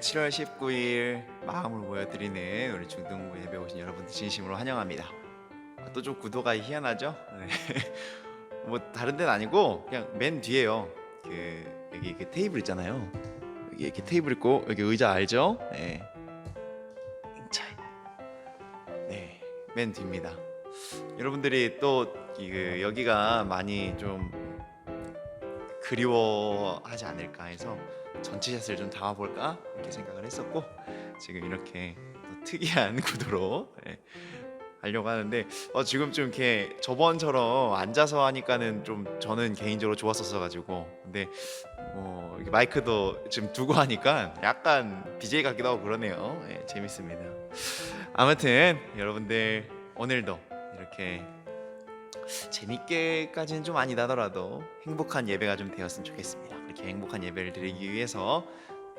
7월 19일 마음을 모여드리는 우리 중등부 예배 오신 여러분들 진심으로 환영합니다. 또 좀 구도가 희한하죠? 네. 뭐 다른 데는 아니고 그냥 맨 뒤에요. 여기 이렇게 테이블 있잖아요. 여기 이렇게 테이블 있고 여기 의자 알죠? 네. 네, 맨 뒤입니다. 여러분들이 또 여기가 많이 좀 그리워하지 않을까 해서 전체 샷을 좀 담아볼까 이렇게 생각을 했었고, 지금 이렇게 또 특이한 구도로 하려고 하는데 지금 좀 이렇게 저번처럼 앉아서 하니까는 좀 저는 개인적으로 좋았었어 가지고, 근데 이렇게 마이크도 지금 두고 하니까 약간 BJ 같기도 하고 그러네요. 재밌습니다. 아무튼 여러분들 오늘도 이렇게 재밌게까지는 좀 아니다더라도 행복한 예배가 좀 되었으면 좋겠습니다. 그렇게 행복한 예배를 드리기 위해서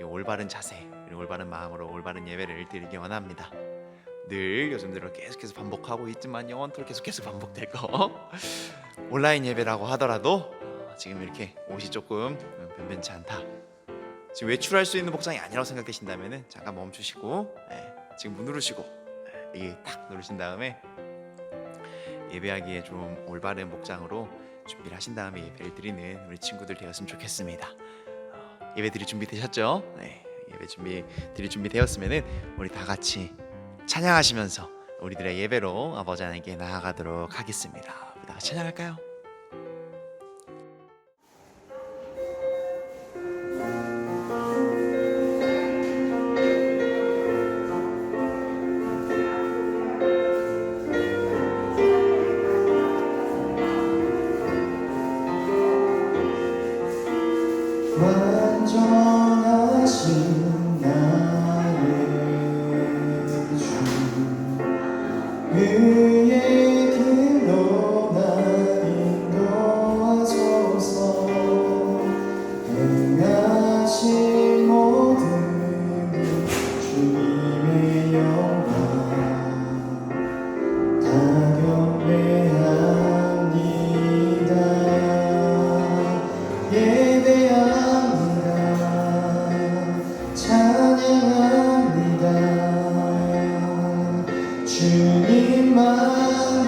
올바른 자세 그리고 올바른 마음으로 올바른 예배를 드리기 원합니다. 늘 요즘 들어 계속해서 반복하고 있지만 영원토록 계속해서 반복될 거 온라인 예배라고 하더라도 지금 이렇게 옷이 조금 변변치 않다, 지금 외출할 수 있는 복장이 아니라고 생각되신다면 잠깐 멈추시고 지금 문 누르시고 이게 탁 누르신 다음에 예배하기에 좀 올바른 복장으로 준비를 하신 다음에 예배를 드리는 우리 친구들 되었으면 좋겠습니다. 예배 드릴 준비 되셨죠? 네, 예배 드릴 준비 되었으면은 우리 다 같이 찬양하시면서 우리들의 예배로 아버지 하나님께 나아가도록 하겠습니다. 다 같이 찬양할까요? 완전하신 나의 주, 그의 길로 날 인도하소서. 행하신 모든 일 주님의 영광 다 경배합니다. 예배합니다. 찬양합니다. 주님만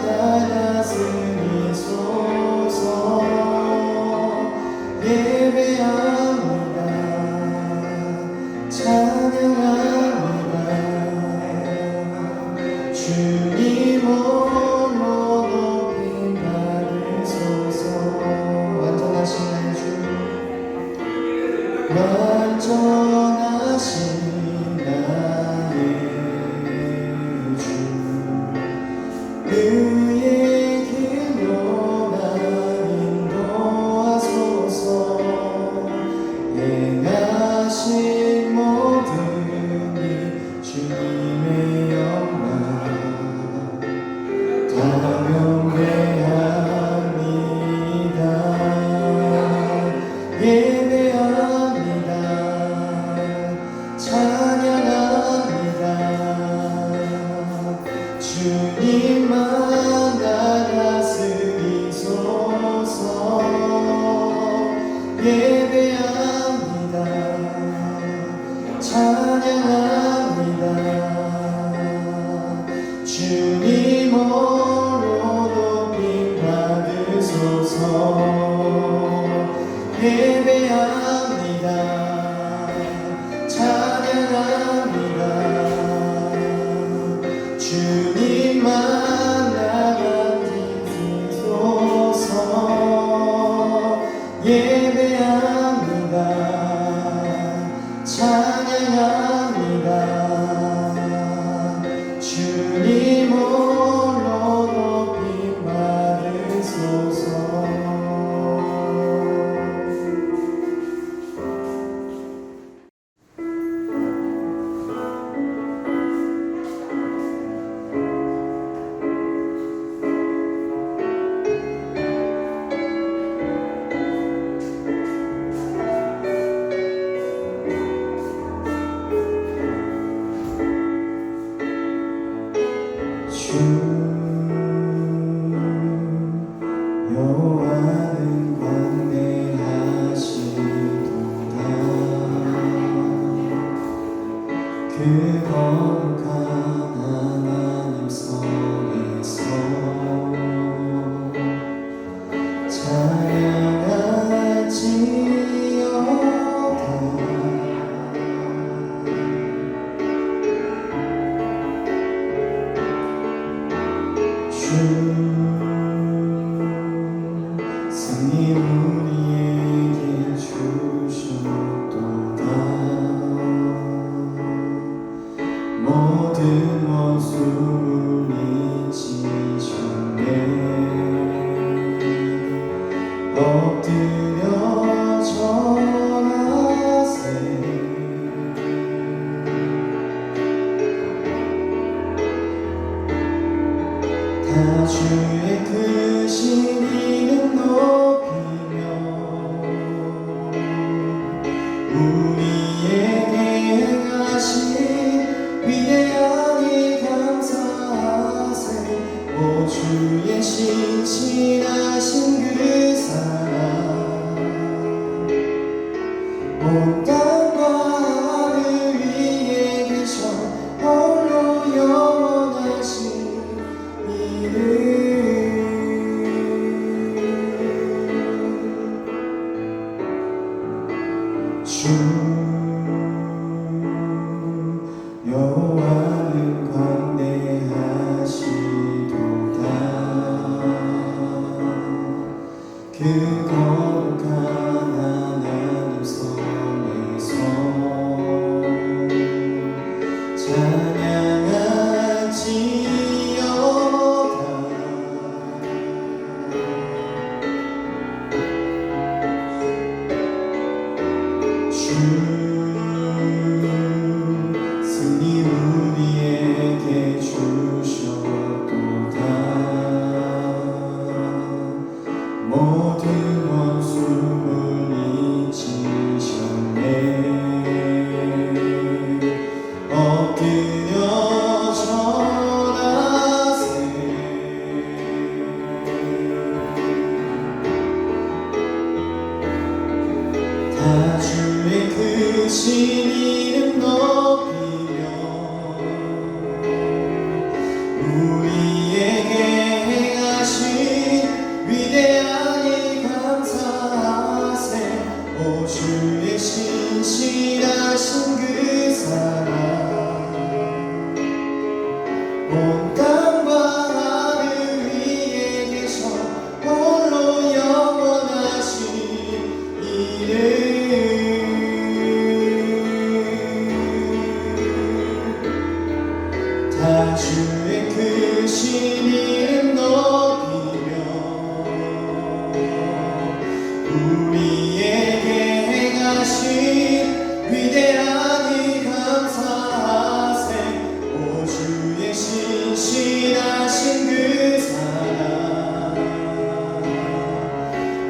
다스리소서. 예배합니다. 찬양합니다. 주님 홀로 높임 받으소서. 완전하신 나의 주, 완전하신 나의 주, 그의 길로 날 인도하소서. 행하신 모든 일 주님의 영광 다 경배합니다. 예배합니다. 찬양합니다. 주님만 다스리소서. 예배합니다. 찬양합니다. 주님 홀로 높임 받으소서. 예배합니다. 찬양합니다. 주님만 나가주소서. 예배합니다. 찬양합니다. 주님 홀로 높임 받으소서. 여호와는 광대하시도다. 승리 우리에게 주셨도다. 모든 원수 물리치셨네. 엎드려 절하세. 다 주의 크신 이름 높이며 우리에게 행하신 위대한 일 감사하세. 오 주의 신실하신 그 사랑 온 땅과 하늘 위에 계셔 홀로 영원하신 이름. 주 여호와는 광대하시도다. 그 거룩한 하나님 성에서 찬양할지어다. 주 승리 우리에게 주셨도다. 모든 원수 물리치셨네. 엎드려 절하세. 다 주의 크신 이름 높이며 우리에게 행하신 위대한 일 감사하세. 오 주의 신실하신 그 사랑 온 땅과 하늘 위에 계셔 홀로 영원하신 이름. 다 주의 크신 이름 높이며 우리에게 행하신 위대한 일 감사하세. 오 주의 신실하신 그 사랑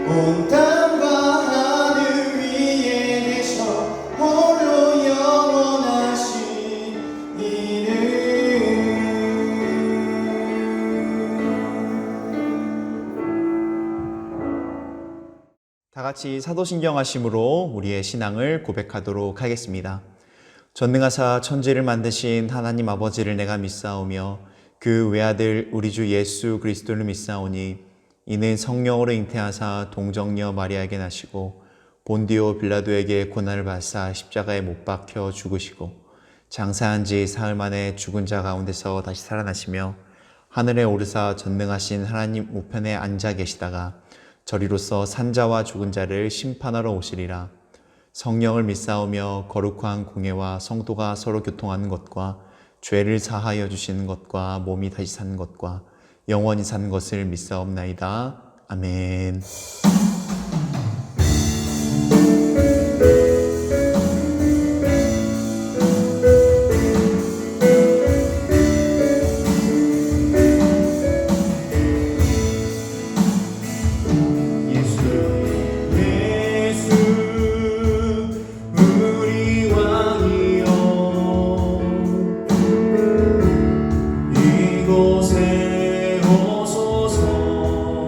온 땅과 하늘 위에 계셔 홀로 영원하신 이름. 다 같이 사도신경 하심으로 우리의 신앙을 고백하도록 하겠습니다. 전능하사 천지를 만드신 하나님 아버지를 내가 믿사오며 그 외아들 우리 주 예수 그리스도를 믿사오니 이는 성령으로 잉태하사 동정녀 마리아에게 나시고 본디오 빌라도에게 고난을 받사 십자가에 못 박혀 죽으시고 장사한 지 사흘 만에 죽은 자 가운데서 다시 살아나시며 하늘에 오르사 전능하신 하나님 우편에 앉아 계시다가 저리로서 산자와 죽은 자를 심판하러 오시리라. 성령을 믿사오며 거룩한 공예와 성도가 서로 교통하는 것과 죄를 사하여 주시는 것과 몸이 다시 사는 것과 영원히 사는 것을 믿사옵나이다. 아멘. 이곳에 오소서.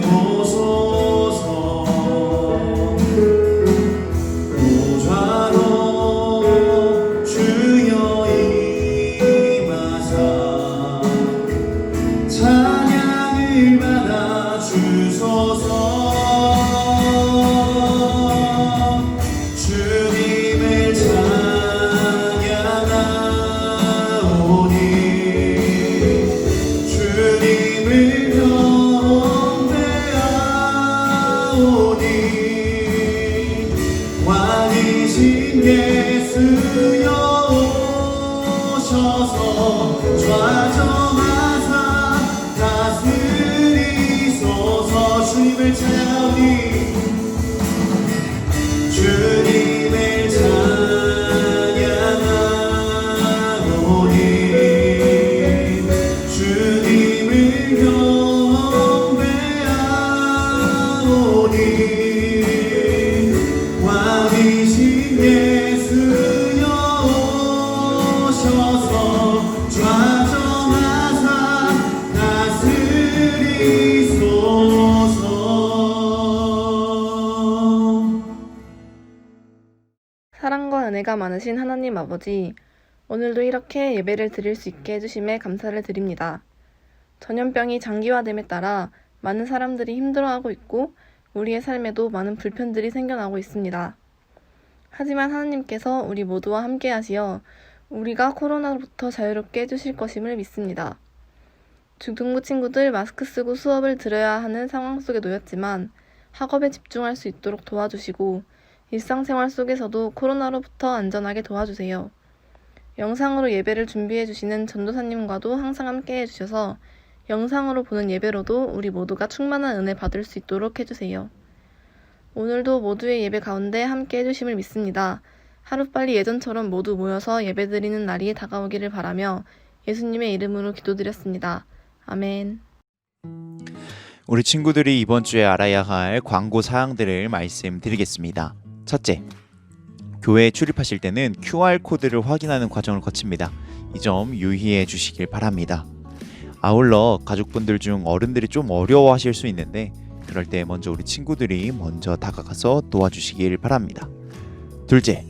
내오소서 보좌로 주여 임하사 찬양을 받아 주소서 주님을 찬양하오니 주님을 경배하오니 왕이신 예수여 오셔서 좌정하사 다스리소서 주님을 찬양하오니 주님을 찬양하오니 주님을 경배하오니 왕이신 예수여 오셔서 좌정하사 다스리소서. 사랑과 은혜가 많으신 하나님 아버지, 오늘도 이렇게 예배를 드릴 수 있게 해주심에 감사를 드립니다. 전염병이 장기화됨에 따라 많은 사람들이 힘들어하고 있고 우리의 삶에도 많은 불편들이 생겨나고 있습니다. 하지만 하나님께서 우리 모두와 함께 하시어 우리가 코로나로부터 자유롭게 해주실 것임을 믿습니다. 중등부 친구들 마스크 쓰고 수업을 들어야 하는 상황 속에 놓였지만 학업에 집중할 수 있도록 도와주시고 일상생활 속에서도 코로나로부터 안전하게 도와주세요. 영상으로 예배를 준비해 주시는 전도사님과도 항상 함께 해주셔서 영상으로 보는 예배로도 우리 모두가 충만한 은혜 받을 수 있도록 해주세요. 오늘도 모두의 예배 가운데 함께 해주심을 믿습니다. 하루빨리 예전처럼 모두 모여서 예배드리는 날이 다가오기를 바라며 예수님의 이름으로 기도드렸습니다. 아멘. 우리 친구들이 이번 주에 알아야 할 광고 사항들을 말씀드리겠습니다. 첫째, 교회에 출입하실 때는 QR코드를 확인하는 과정을 거칩니다. 이 점 유의해 주시길 바랍니다. 아울러 가족분들 중 어른들이 좀 어려워하실 수 있는데 그럴 때 먼저 우리 친구들이 먼저 다가가서 도와주시길 바랍니다. 둘째,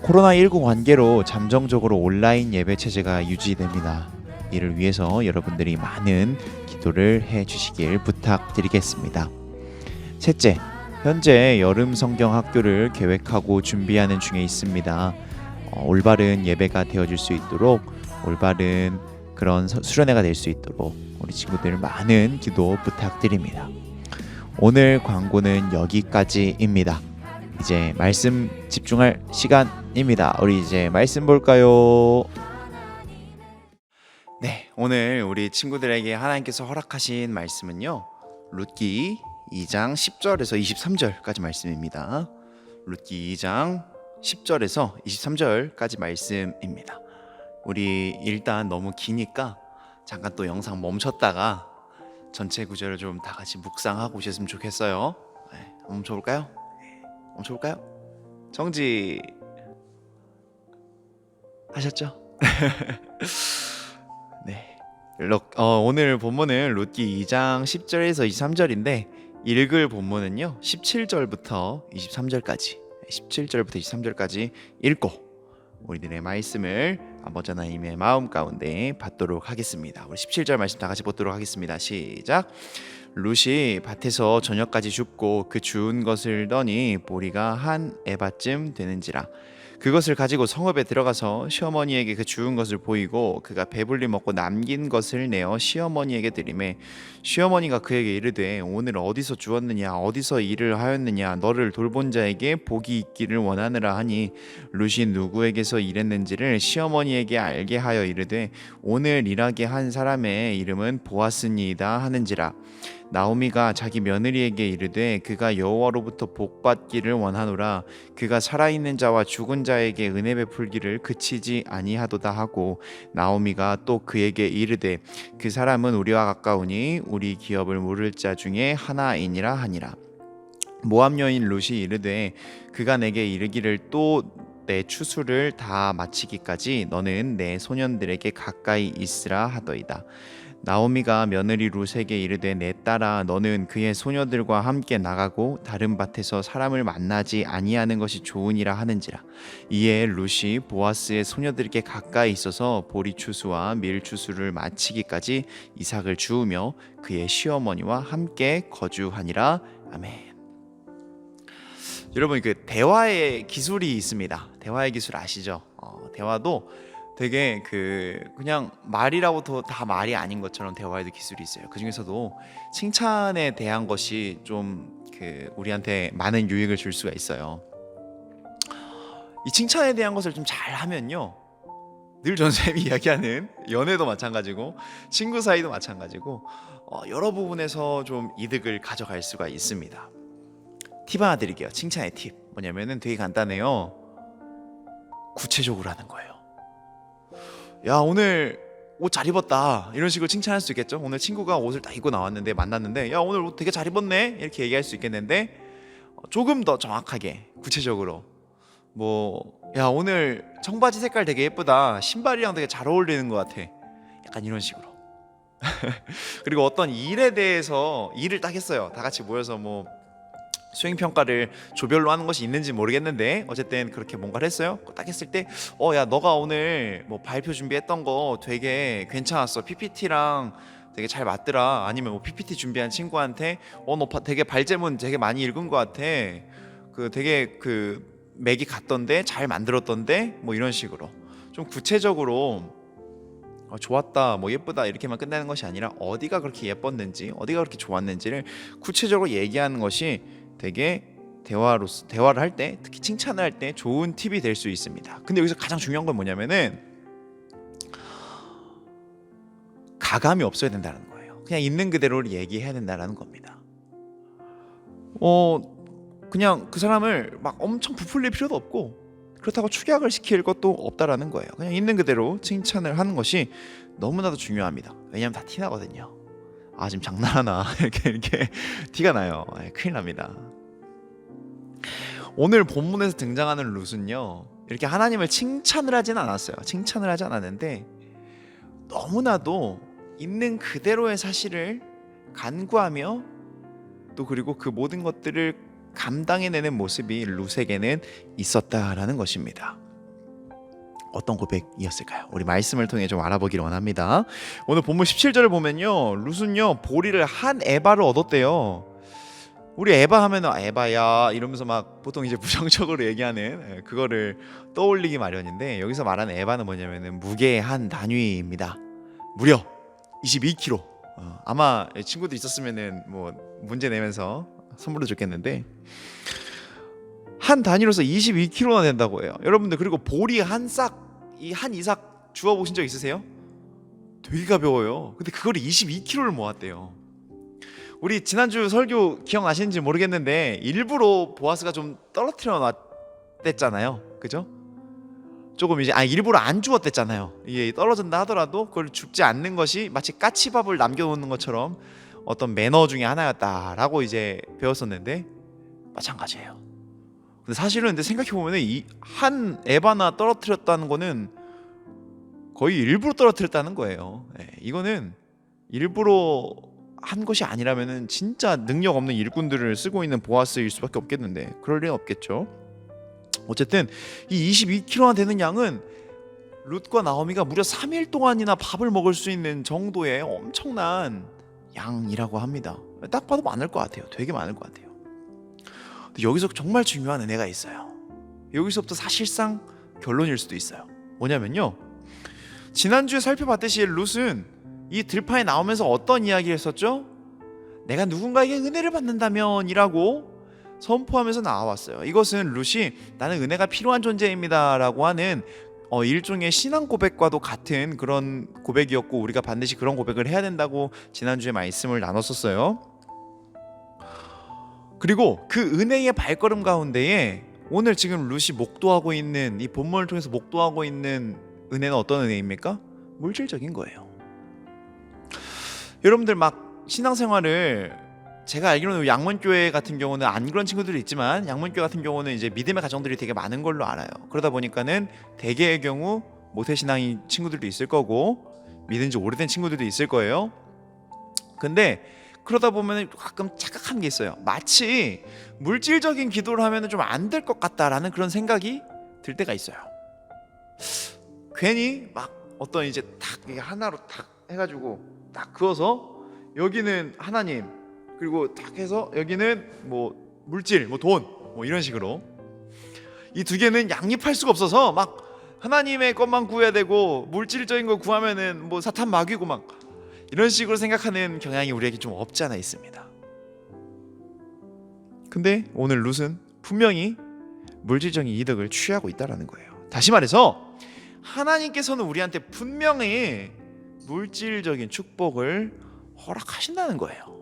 코로나19 관계로 잠정적으로 온라인 예배 체제가 유지됩니다. 이를 위해서 여러분들이 많은 기도를 해주시길 부탁드리겠습니다. 셋째, 현재 여름 성경 학교를 계획하고 준비하는 중에 있습니다. 올바른 예배가 되어질 수 있도록 올바른 그런 수련회가 될 수 있도록 우리 친구들 많은 기도 부탁드립니다. 오늘 광고는 여기까지입니다. 이제 말씀 집중할 시간입니다. 우리 이제 말씀 볼까요? 네, 오늘 우리 친구들에게 하나님께서 허락하신 말씀은요, 룻기 2장 10절에서 23절까지 말씀입니다. 룻기 2장 10절에서 23절까지 말씀입니다. 우리 일단 너무 기니까 잠깐 또 영상 멈췄다가 전체 구절을 좀 다 같이 묵상하고 오셨으면 좋겠어요. 네, 멈춰볼까요? 멈춰볼까요? 정지 하셨죠? 네. 오늘 본문은 룻기 2장 10절에서 23절인데 읽을 본문은요 17절부터 23절까지 17절부터 23절까지 읽고 우리들의 말씀을 아버지 하나님의 마음 가운데 받도록 하겠습니다. 우리 17절 말씀 다 같이 보도록 하겠습니다. 시작. 룻이 밭에서 저녁까지 줍고 그 주운 것을 더니 보리가 한 에바쯤 되는지라. 그것을 가지고 성읍에 들어가서 시어머니에게 그 주운 것을 보이고 그가 배불리 먹고 남긴 것을 내어 시어머니에게 드리매 시어머니가 그에게 이르되 오늘 어디서 주었느냐 어디서 일을 하였느냐 너를 돌본 자에게 복이 있기를 원하느라 하니 룻이 누구에게서 일했는지를 시어머니에게 알게 하여 이르되 오늘 일하게 한 사람의 이름은 보아스니이다 하는지라. 나오미가 자기 며느리에게 이르되 그가 여호와로부터 복받기를 원하노라. 그가 살아있는 자와 죽은 자에게 은혜 베풀기를 그치지 아니하도다 하고 나오미가 또 그에게 이르되 그 사람은 우리와 가까우니 우리 기업을 물을 자 중에 하나이니라 하니라. 모압 여인 룻이 이르되 그가 내게 이르기를 또 내 추수를 다 마치기까지 너는 내 소년들에게 가까이 있으라 하더이다. 나오미가 며느리 룻에게 이르되 내 딸아 너는 그의 소녀들과 함께 나가고 다른 밭에서 사람을 만나지 아니하는 것이 좋으니라 하는지라. 이에 룻이 보아스의 소녀들에게 가까이 있어서 보리추수와 밀추수를 마치기까지 이삭을 주우며 그의 시어머니와 함께 거주하니라. 아멘. 여러분, 그 대화의 기술이 있습니다. 대화의 기술 아시죠? 대화도 되게 그냥 말이라고 다 말이 아닌 것처럼 대화에도 기술이 있어요. 그 중에서도 칭찬에 대한 것이 좀 우리한테 많은 유익을 줄 수가 있어요. 이 칭찬에 대한 것을 좀 잘하면요, 늘 전쌤이 이야기하는 연애도 마찬가지고 친구 사이도 마찬가지고 여러 부분에서 좀 이득을 가져갈 수가 있습니다. 팁 하나 드릴게요. 칭찬의 팁 뭐냐면은 되게 간단해요. 구체적으로 하는 거예요. 야, 오늘 옷 잘 입었다, 이런 식으로 칭찬할 수 있겠죠. 오늘 친구가 옷을 딱 입고 나왔는데 만났는데 야, 오늘 옷 되게 잘 입었네, 이렇게 얘기할 수 있겠는데 조금 더 정확하게 구체적으로 야, 오늘 청바지 색깔 되게 예쁘다, 신발이랑 되게 잘 어울리는 것 같아, 약간 이런 식으로. 그리고 어떤 일에 대해서 일을 딱 했어요. 다 같이 모여서 수행평가를 조별로 하는 것이 있는지 모르겠는데 어쨌든 그렇게 뭔가를 했어요. 딱 했을 때 야, 너가 오늘 발표 준비했던 거 되게 괜찮았어, PPT랑 되게 잘 맞더라. 아니면 PPT 준비한 친구한테 너 되게 발제문 되게 많이 읽은 것 같아, 되게 맥이 갔던데 잘 만들었던데, 이런 식으로 좀 구체적으로 좋았다, 예쁘다 이렇게만 끝내는 것이 아니라 어디가 그렇게 예뻤는지, 어디가 그렇게 좋았는지를 구체적으로 얘기하는 것이 되게 대화를 할 때, 특히 칭찬을 할 때 좋은 팁이 될 수 있습니다. 근데 여기서 가장 중요한 건 뭐냐면은 가감이 없어야 된다는 거예요. 그냥 있는 그대로를 얘기해야 된다는 겁니다. 그냥 그 사람을 막 엄청 부풀릴 필요도 없고 그렇다고 축약을 시킬 것도 없다라는 거예요. 그냥 있는 그대로 칭찬을 하는 것이 너무나도 중요합니다. 왜냐하면 다 티나거든요. 지금 장난하나 이렇게 티가 나요. 큰일 납니다. 오늘 본문에서 등장하는 룻은요, 이렇게 하나님을 칭찬을 하진 않았어요. 칭찬을 하지 않았는데 너무나도 있는 그대로의 사실을 간구하며 또 그리고 그 모든 것들을 감당해내는 모습이 룻에게는 있었다라는 것입니다. 어떤 고백이었을까요? 우리 말씀을 통해 좀 알아보기를 원합니다. 오늘 본문 17절을 보면요, 룻은요 보리를 한 에바를 얻었대요. 우리 에바 하면은 에바야 이러면서 막 보통 이제 부정적으로 얘기하는 그거를 떠올리기 마련인데, 여기서 말하는 에바는 뭐냐면은 무게의 한 단위입니다. 무려 22kg. 아마 친구들 있었으면은 문제 내면서 선물로 줬겠는데 한 단위로서 22kg나 된다고 해요. 여러분들, 그리고 보리 한 이삭 주워 보신 적 있으세요? 되게 가벼워요. 근데 그걸 22kg를 모았대요. 우리 지난주 설교 기억나시는지 모르겠는데 일부러 보아스가 좀 떨어뜨려 놨댔잖아요. 그죠? 조금 이제 일부러 안 주었댔잖아요. 이게 떨어진다 하더라도 그걸 줍지 않는 것이 마치 까치밥을 남겨놓는 것처럼 어떤 매너 중에 하나였다라고 이제 배웠었는데 마찬가지예요. 근데 사실은 생각해보면 이 한 에바나 떨어뜨렸다는 거는 거의 일부러 떨어뜨렸다는 거예요. 이거는 일부러 한 것이 아니라면은 진짜 능력 없는 일꾼들을 쓰고 있는 보아스일 수밖에 없겠는데 그럴 리는 없겠죠. 어쨌든 이 22kg나 되는 양은 룻과 나오미가 무려 3일 동안이나 밥을 먹을 수 있는 정도의 엄청난 양이라고 합니다. 딱 봐도 많을 것 같아요. 되게 많을 것 같아요. 근데 여기서 정말 중요한 은혜가 있어요. 여기서부터 사실상 결론일 수도 있어요. 뭐냐면요, 지난주에 살펴봤듯이 룻은 이 들판에 나오면서 어떤 이야기를 했었죠? 내가 누군가에게 은혜를 받는다면 이라고 선포하면서 나와왔어요. 이것은 룻이 나는 은혜가 필요한 존재입니다 라고 하는 일종의 신앙 고백과도 같은 그런 고백이었고, 우리가 반드시 그런 고백을 해야 된다고 지난주에 말씀을 나눴었어요. 그리고 그 은혜의 발걸음 가운데에 오늘 지금 룻이 목도하고 있는, 이 본문을 통해서 목도하고 있는 은혜는 어떤 은혜입니까? 물질적인 거예요. 여러분들 막 신앙생활을, 제가 알기로는 양문교회 같은 경우는 안 그런 친구들이 있지만 양문교회 같은 경우는 이제 믿음의 가정들이 되게 많은 걸로 알아요. 그러다 보니까는 대개의 경우 모태신앙인 친구들도 있을 거고 믿은 지 오래된 친구들도 있을 거예요. 근데 그러다 보면 가끔 착각하는 게 있어요. 마치 물질적인 기도를 하면 좀 안 될 것 같다라는 그런 생각이 들 때가 있어요. 괜히 막 어떤 이제 탁 하나로 탁 해가지고 딱 그어서 여기는 하나님, 그리고 딱 해서 여기는 뭐 물질, 뭐 돈, 뭐 이런 식으로 이 두 개는 양립할 수가 없어서 막 하나님의 것만 구해야 되고 물질적인 거 구하면은 뭐 사탄 마귀고 막 이런 식으로 생각하는 경향이 우리에게 좀 없지 않아 있습니다. 근데 오늘 룻은 분명히 물질적인 이득을 취하고 있다라는 거예요. 다시 말해서 하나님께서는 우리한테 분명히 물질적인 축복을 허락하신다는 거예요.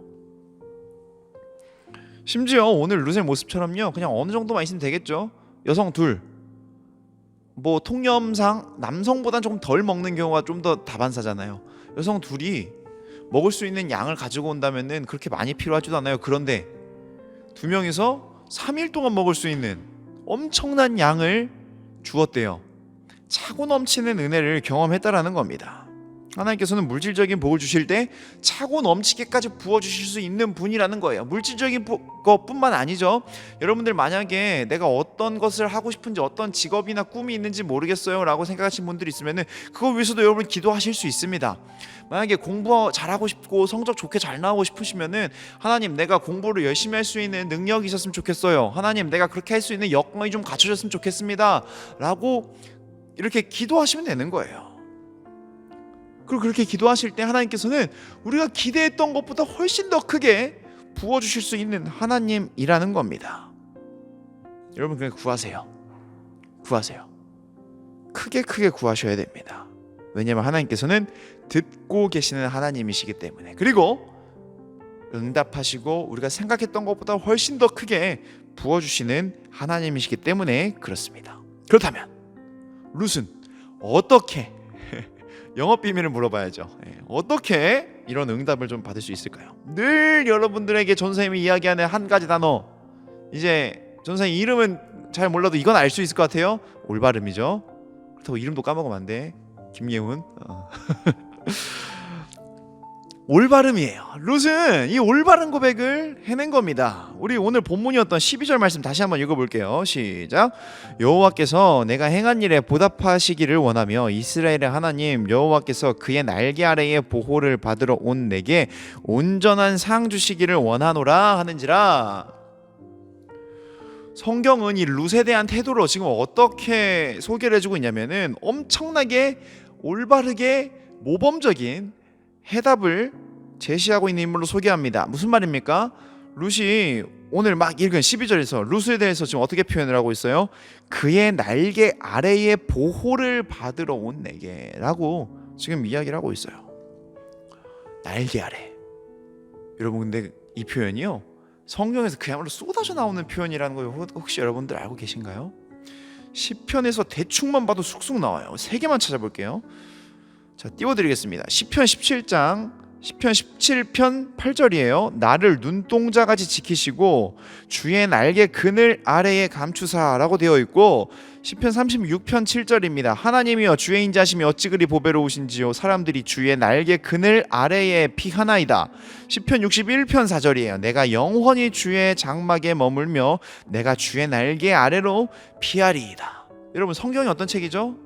심지어 오늘 룻의 모습처럼요, 그냥 어느 정도만 있으면 되겠죠. 여성 둘, 뭐 통념상 남성보다 조금 덜 먹는 경우가 좀 더 다반사잖아요. 여성 둘이 먹을 수 있는 양을 가지고 온다면은 그렇게 많이 필요하지도 않아요. 그런데 두 명이서 3일 동안 먹을 수 있는 엄청난 양을 주었대요. 차고 넘치는 은혜를 경험했다라는 겁니다. 하나님께서는 물질적인 복을 주실 때 차고 넘치게까지 부어주실 수 있는 분이라는 거예요. 물질적인 것뿐만 아니죠. 여러분들 만약에 내가 어떤 것을 하고 싶은지, 어떤 직업이나 꿈이 있는지 모르겠어요 라고 생각하시는 분들이 있으면 그거 위해서도 여러분 기도하실 수 있습니다. 만약에 공부 잘하고 싶고 성적 좋게 잘 나오고 싶으시면은 하나님, 내가 공부를 열심히 할 수 있는 능력이 있었으면 좋겠어요. 하나님, 내가 그렇게 할 수 있는 여건이 좀 갖춰졌으면 좋겠습니다 라고 이렇게 기도하시면 되는 거예요. 그리고 그렇게 기도하실 때 하나님께서는 우리가 기대했던 것보다 훨씬 더 크게 부어주실 수 있는 하나님이라는 겁니다. 여러분, 그냥 구하세요. 구하세요. 크게 구하셔야 됩니다. 왜냐하면 하나님께서는 듣고 계시는 하나님이시기 때문에, 그리고 응답하시고 우리가 생각했던 것보다 훨씬 더 크게 부어주시는 하나님이시기 때문에 그렇습니다. 그렇다면 룻은 어떻게 영업 비밀을 물어봐야죠. 어떻게 이런 응답을 좀 받을 수 있을까요? 늘 여러분들에게 전사님이 이야기하는 한 가지 단어, 이제 전사님 이름은 잘 몰라도 이건 알 수 있을 것 같아요. 올바름이죠. 그렇다고 이름도 까먹으면 안 돼. 김예훈. 올바름이에요. 룻은 이 올바른 고백을 해낸 겁니다. 우리 오늘 본문이었던 12절 말씀 다시 한번 읽어볼게요. 시작. 여호와께서 내가 행한 일에 보답하시기를 원하며 이스라엘의 하나님 여호와께서 그의 날개 아래에 보호를 받으러 온 내게 온전한 상 주시기를 원하노라 하는지라. 성경은 이 룻에 대한 태도로 지금 어떻게 소개를 해주고 있냐면은 엄청나게 올바르게 모범적인 해답을 제시하고 있는 인물로 소개합니다. 무슨 말입니까? 룻이 오늘 막 읽은 12절에서 룻에 대해서 지금 어떻게 표현을 하고 있어요? 그의 날개 아래에 보호를 받으러 온 내게 라고 지금 이야기를 하고 있어요. 날개 아래. 여러분, 근데 이 표현이요, 성경에서 그야말로 쏟아져 나오는 표현이라는 거 혹시 여러분들 알고 계신가요? 시편에서 대충만 봐도 쑥쑥 나와요. 3개만 찾아볼게요. 자, 띄워드리겠습니다. 시편 17장 시편 17편 8절이에요. 나를 눈동자같이 지키시고 주의 날개 그늘 아래에 감추사라고 되어 있고, 시편 36편 7절입니다. 하나님이여 주의 인자심이 어찌 그리 보배로우신지요 사람들이 주의 날개 그늘 아래에 피하나이다. 시편 61편 4절이에요. 내가 영원히 주의 장막에 머물며 내가 주의 날개 아래로 피하리이다. 여러분, 성경이 어떤 책이죠?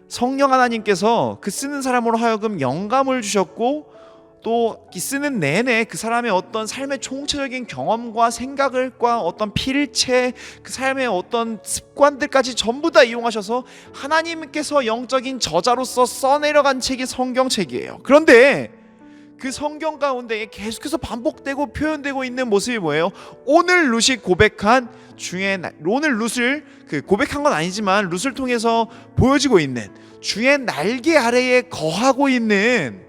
성령 하나님께서 그 쓰는 사람으로 하여금 영감을 주셨고, 또 쓰는 내내 그 사람의 어떤 삶의 총체적인 경험과 생각과 어떤 필체, 그 삶의 어떤 습관들까지 전부 다 이용하셔서 하나님께서 영적인 저자로서 써내려간 책이 성경책이에요. 그런데 그 성경 가운데 계속해서 반복되고 표현되고 있는 모습이 뭐예요? 오늘 룻이 고백한 주의 오늘 룻을 고백한 건 아니지만 룻을 통해서 보여지고 있는 주의 날개 아래에 거하고 있는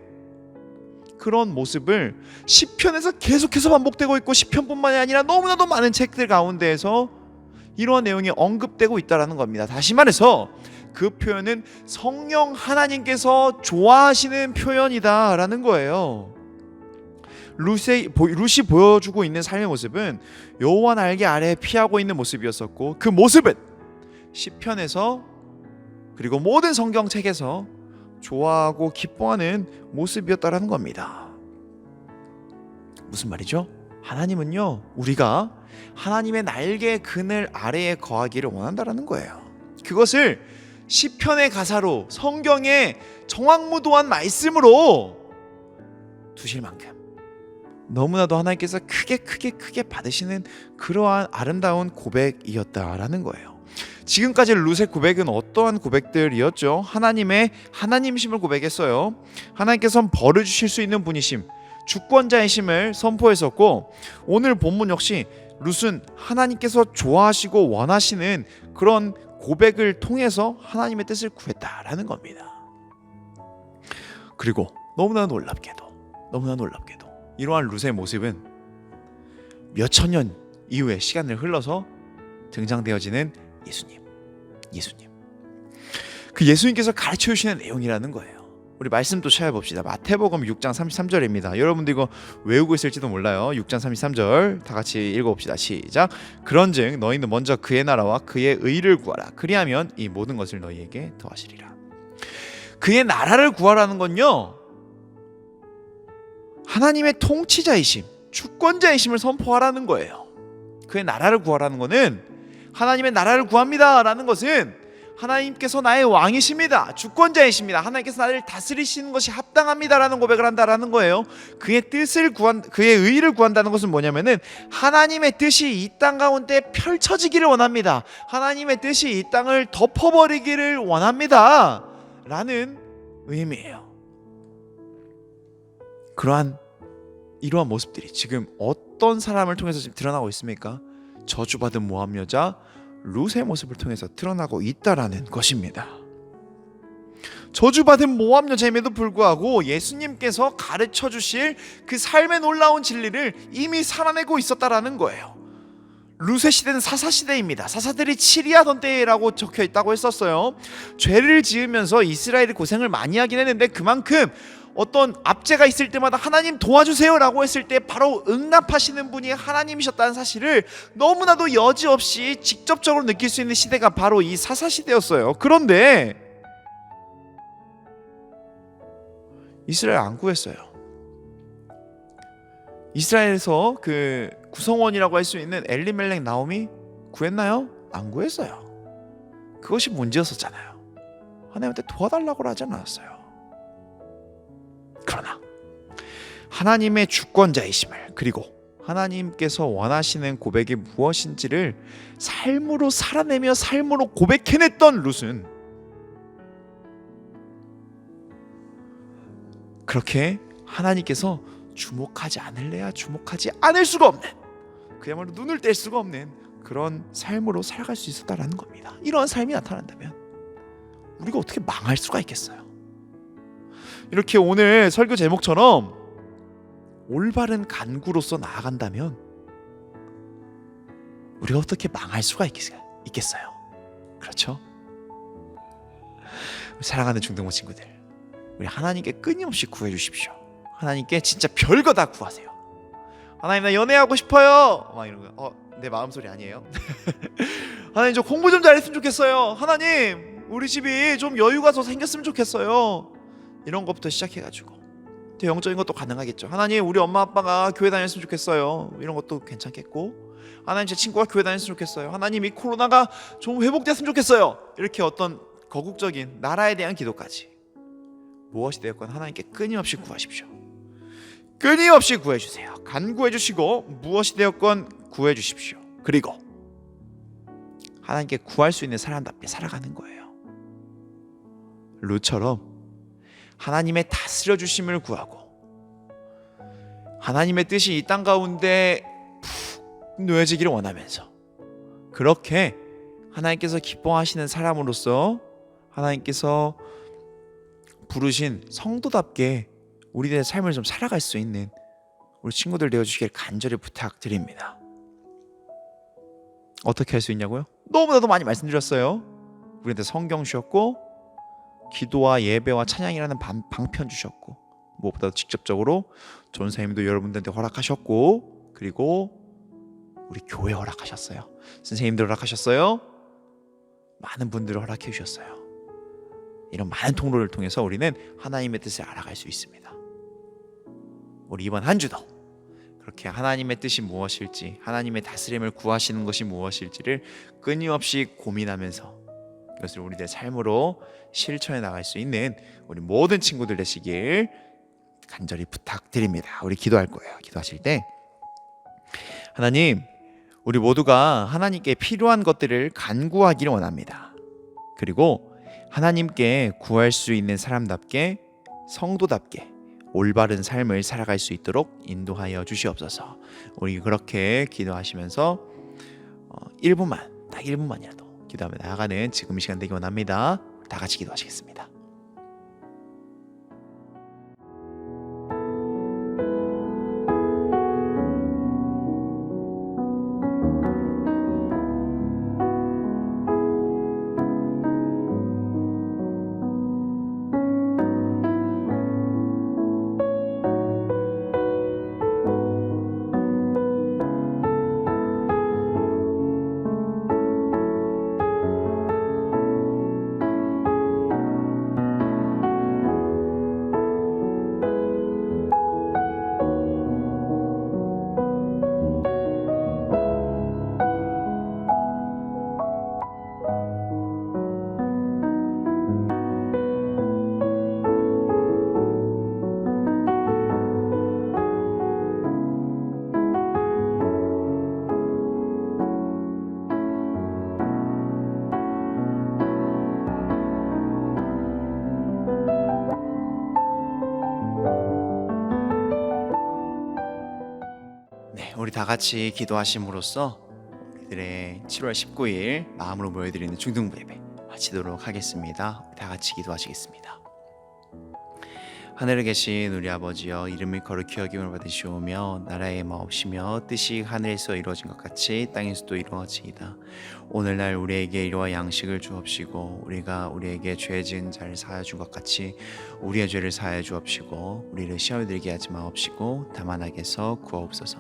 그런 모습을 시편에서 계속해서 반복되고 있고, 시편뿐만이 아니라 너무나도 많은 책들 가운데에서 이러한 내용이 언급되고 있다는 겁니다. 다시 말해서 그 표현은 성령 하나님께서 좋아하시는 표현이다라는 거예요. 룻이 보여주고 있는 삶의 모습은 여호와 날개 아래에 피하고 있는 모습이었었고, 그 모습은 시편에서 그리고 모든 성경책에서 좋아하고 기뻐하는 모습이었다라는 겁니다. 무슨 말이죠? 하나님은요, 우리가 하나님의 날개 그늘 아래에 거하기를 원한다라는 거예요. 그것을 시편의 가사로, 성경의 정확무도한 말씀으로 두실 만큼 너무나도 하나님께서 크게 받으시는 그러한 아름다운 고백이었다라는 거예요. 지금까지 룻의 고백은 어떠한 고백들이었죠? 하나님의 하나님심을 고백했어요. 하나님께서는 벌을 주실 수 있는 분이심, 주권자이심을 선포했었고, 오늘 본문 역시 룻은 하나님께서 좋아하시고 원하시는 그런 고백을 통해서 하나님의 뜻을 구했다라는 겁니다. 그리고 너무나 놀랍게도 이러한 룻의 모습은 몇천 년 이후에 시간을 흘러서 등장되어지는 예수님. 그 예수님께서 가르쳐 주시는 내용이라는 거예요. 우리 말씀 또 찾아봅시다. 마태복음 6장 33절입니다. 여러분들 이거 외우고 있을지도 몰라요. 6장 33절 다 같이 읽어봅시다. 시작. 그런즉 너희는 먼저 그의 나라와 그의 의를 구하라. 그리하면 이 모든 것을 너희에게 더하시리라. 그의 나라를 구하라는 건요, 하나님의 통치자이심, 주권자이심을 선포하라는 거예요. 그의 나라를 구하라는 거는, 하나님의 나라를 구합니다라는 것은 하나님께서 나의 왕이십니다, 주권자이십니다, 하나님께서 나를 다스리시는 것이 합당합니다라는 고백을 한다라는 거예요. 그의 의를 구한다는 것은 뭐냐면은 하나님의 뜻이 이 땅 가운데 펼쳐지기를 원합니다, 하나님의 뜻이 이 땅을 덮어버리기를 원합니다 라는 의미예요. 이러한 모습들이 지금 어떤 사람을 통해서 지금 드러나고 있습니까? 저주받은 모함 여자 룻의 모습을 통해서 드러나고 있다라는 것입니다. 저주받은 모함 여자임에도 불구하고 예수님께서 가르쳐 주실 그 삶의 놀라운 진리를 이미 살아내고 있었다라는 거예요. 룻의 시대는 사사시대입니다. 사사들이 치리하던 때라고 적혀 있다고 했었어요. 죄를 지으면서 이스라엘이 고생을 많이 하긴 했는데, 그만큼 어떤 압제가 있을 때마다 하나님 도와주세요 라고 했을 때 바로 응답하시는 분이 하나님이셨다는 사실을 너무나도 여지없이 직접적으로 느낄 수 있는 시대가 바로 이 사사시대였어요. 그런데 이스라엘 안 구했어요. 이스라엘에서 그 구성원이라고 할 수 있는 엘리멜렉 나오미 구했나요? 안 구했어요. 그것이 문제였었잖아요. 하나님한테 도와달라고 하지 않았어요. 그러나 하나님의 주권자이심을, 그리고 하나님께서 원하시는 고백이 무엇인지를 삶으로 살아내며 삶으로 고백해냈던 룻은 그렇게 하나님께서 주목하지 않을래야 주목하지 않을 수가 없는, 그야말로 눈을 뗄 수가 없는 그런 삶으로 살아갈 수 있었다라는 겁니다. 이러한 삶이 나타난다면 우리가 어떻게 망할 수가 있겠어요? 이렇게 오늘 설교 제목처럼 올바른 간구로서 나아간다면 우리가 어떻게 망할 수가 있겠어요? 그렇죠? 사랑하는 중등부 친구들, 우리 하나님께 끊임없이 구해 주십시오. 하나님께 진짜 별거 다 구하세요. 하나님, 나 연애하고 싶어요 막 이런 거. 내 마음소리 아니에요? 하나님, 저 공부 좀 잘했으면 좋겠어요. 하나님, 우리 집이 좀 여유가 더 생겼으면 좋겠어요. 이런 것부터 시작해가지고 또 영적인 것도 가능하겠죠. 하나님, 우리 엄마 아빠가 교회 다녔으면 좋겠어요. 이런 것도 괜찮겠고, 하나님, 제 친구가 교회 다녔으면 좋겠어요. 하나님, 이 코로나가 좀 회복됐으면 좋겠어요. 이렇게 어떤 거국적인 나라에 대한 기도까지 무엇이 되었건 하나님께 끊임없이 구하십시오. 끊임없이 구해주세요. 간구해주시고 무엇이 되었건 구해주십시오. 그리고 하나님께 구할 수 있는 사람답게 살아가는 거예요. 룻처럼 하나님의 다스려 주심을 구하고 하나님의 뜻이 이 땅 가운데 푹 놓여지기를 원하면서, 그렇게 하나님께서 기뻐하시는 사람으로서 하나님께서 부르신 성도답게 우리들의 삶을 좀 살아갈 수 있는 우리 친구들 되어주시길 간절히 부탁드립니다. 어떻게 할 수 있냐고요? 너무나도 많이 말씀드렸어요. 우리한테 성경 주셨고, 기도와 예배와 찬양이라는 방편 주셨고, 무엇보다도 직접적으로 전사님도 여러분들한테 허락하셨고, 그리고 우리 교회 허락하셨어요. 선생님들 허락하셨어요. 많은 분들을 허락해 주셨어요. 이런 많은 통로를 통해서 우리는 하나님의 뜻을 알아갈 수 있습니다. 우리 이번 한 주도 그렇게 하나님의 뜻이 무엇일지, 하나님의 다스림을 구하시는 것이 무엇일지를 끊임없이 고민하면서 이것을 우리들의 삶으로 실천해 나갈 수 있는 우리 모든 친구들 되시길 간절히 부탁드립니다. 우리 기도할 거예요. 기도하실 때 하나님, 우리 모두가 하나님께 필요한 것들을 간구하기를 원합니다. 그리고 하나님께 구할 수 있는 사람답게, 성도답게 올바른 삶을 살아갈 수 있도록 인도하여 주시옵소서. 우리 그렇게 기도하시면서 1분만, 딱 1분만이라도 기도하며 나아가는 지금 이 시간 되기 원합니다. 다 같이 기도하시겠습니다. 우리 다 같이 기도하심으로써 우리들의 7월 19일 마음으로 모여드리는 중등부 예배 마치도록 하겠습니다. 다 같이 기도하시겠습니다. 하늘에 계신 우리 아버지여, 이름이 거룩히 여김을 받으시오며 나라의 마옵시며 뜻이 하늘에서 이루어진 것 같이 땅에서도 이루어지이다. 오늘날 우리에게 이러한 양식을 주옵시고 우리가 우리에게 죄 지은 자를 사하여 준 것 같이 우리의 죄를 사하여 주옵시고 우리를 시험에 들게 하지 마옵시고 다만 악에서 구하옵소서.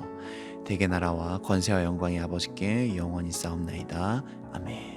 대개 나라와 권세와 영광이 아버지께 영원히 싸움나이다. 아멘.